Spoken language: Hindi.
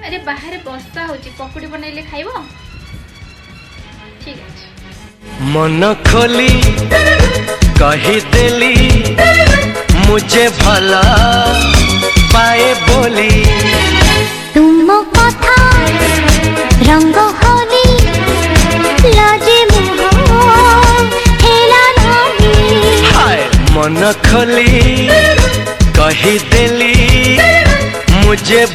अरे बाहर बर्षा होची पकुड़ी बनैले खाइबो ठीक अछि मन खोली कही देली मुझे भला पाए बोली तुम कथा रंग होली लाजे मुह हेला नहीं हाय मन खोली कही देली मुझे